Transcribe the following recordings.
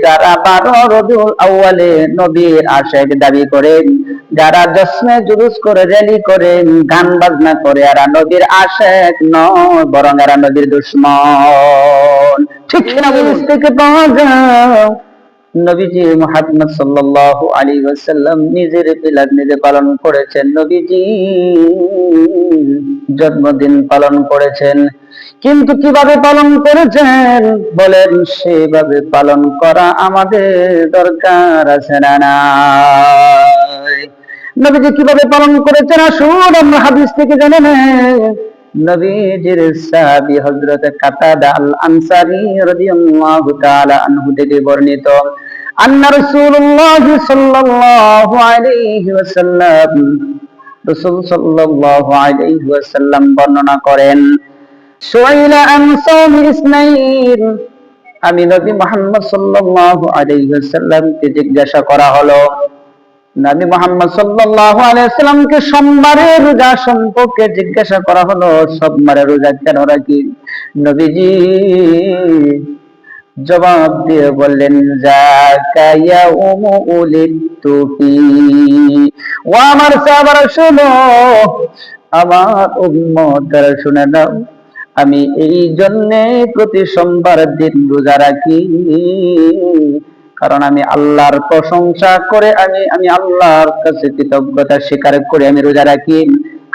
যারা 12 রবিউল আউয়ালে নবীর আশিক দাবি করে, যারা জশ্নে জুলুস করে, র্যালি করে, গান বাজনা করে, এরা নবীর আশিক নয়, বরং এরা নবীর দুশমন। ঠিক কিনা বলুন? থেকে পাওয়া যায় নবীজি মুহাম্মদ সাল্লাল্লাহু আলাইহি ওয়াসাল্লাম নিজের মিলাদ নিজে পালন করেছেন, নবীজি জন্মদিন পালন করেছেন। কিন্তু কিভাবে পালন করেছেন বলেন? সেভাবে পালন করা আমাদের দরকার আছে না নাই? নবীজি কিভাবে পালন করেছেন আসুন আমরা হাদিস থেকে জেনে নেই। নবীজির সাহাবী হযরত কাতাদা আল আনসারী রাদিয়াল্লাহু তাআলা আনহু থেকে বর্ণিত, আন্না রাসূলুল্লাহ সাল্লাল্লাহু আলাইহি ওয়াসাল্লাম, রাসূল সাল্লাল্লাহু আলাইহি ওয়াসাল্লাম বর্ণনা করেন, সুইলা আন সাওমি ইসনাইন, আমি নবী মুহাম্মদ সাল্লাল্লাহু আলাইহি ওয়াসাল্লামকে জিজ্ঞাসা করা হলো, নবী মুহাম্মদ সাল্লাল্লাহু আলাইহি ওয়াসাল্লামকে সোমবারের রোজা সম্পর্কে জিজ্ঞাসা করা হলো, সোমবারের রোজা কেন রাখি? নবীজি জবাব দিয়ে বললেন, যাকা ইয়াউমু উলিদতু ফি, ও আমার সাহাবারা শুনো, আমার উম্মতরা শুনে নাও, আমি এই জন্য প্রতি সোমবার দিন রোজা রাখি, কারণ আমি আল্লাহর প্রশংসা করে, আমি আল্লাহর কাছে কৃতজ্ঞতা স্বীকার করে আমি রোজা রাখি,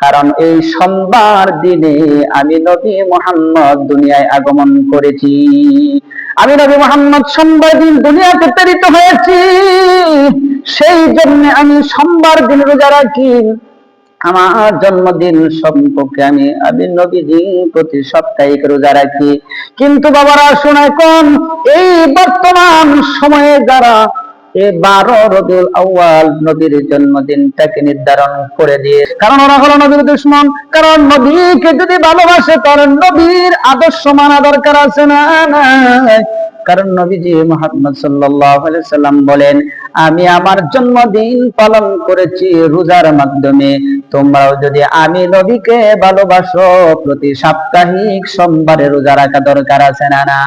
কারণ এই সোমবার দিনে আমি নবী মুহাম্মদ দুনিয়ায় আগমন করেছি। আমি নবী মুহাম্মদ সোমবার দিন দুনিয়াতে প্রেরিত হয়েছি, সেই জন্য আমি সোমবার দিন রোজা রাখি। আমার জন্মদিন সম্পর্কে আমি নবীজি প্রতি সাপ্তাহিক রোজা রাখি। কিন্তু বাবারা শোনা কোন এই বর্তমান সময়ে যারা এই 12 রবিউল আউয়াল নবীর জন্মদিনটাকে নির্ধারণ করে দিয়ে, কারণ ওরা হলো নবীর দুশমন। কারণ নবীকে যদি ভালোবাসে তার নবীর আদর্শ মানা দরকার আছে না নাই? কারণ নবীজি মুহাম্মদ সাল্লাল্লাহু আলাইহি সাল্লাম বলেন, আমি আমার জন্মদিন পালন করেছি রোজার মাধ্যমে, তোমরাও যদি আমি নবীকে ভালোবাসো প্রতি সাপ্তাহিক সোমবারে রোজা রাখা দরকার আছে না না?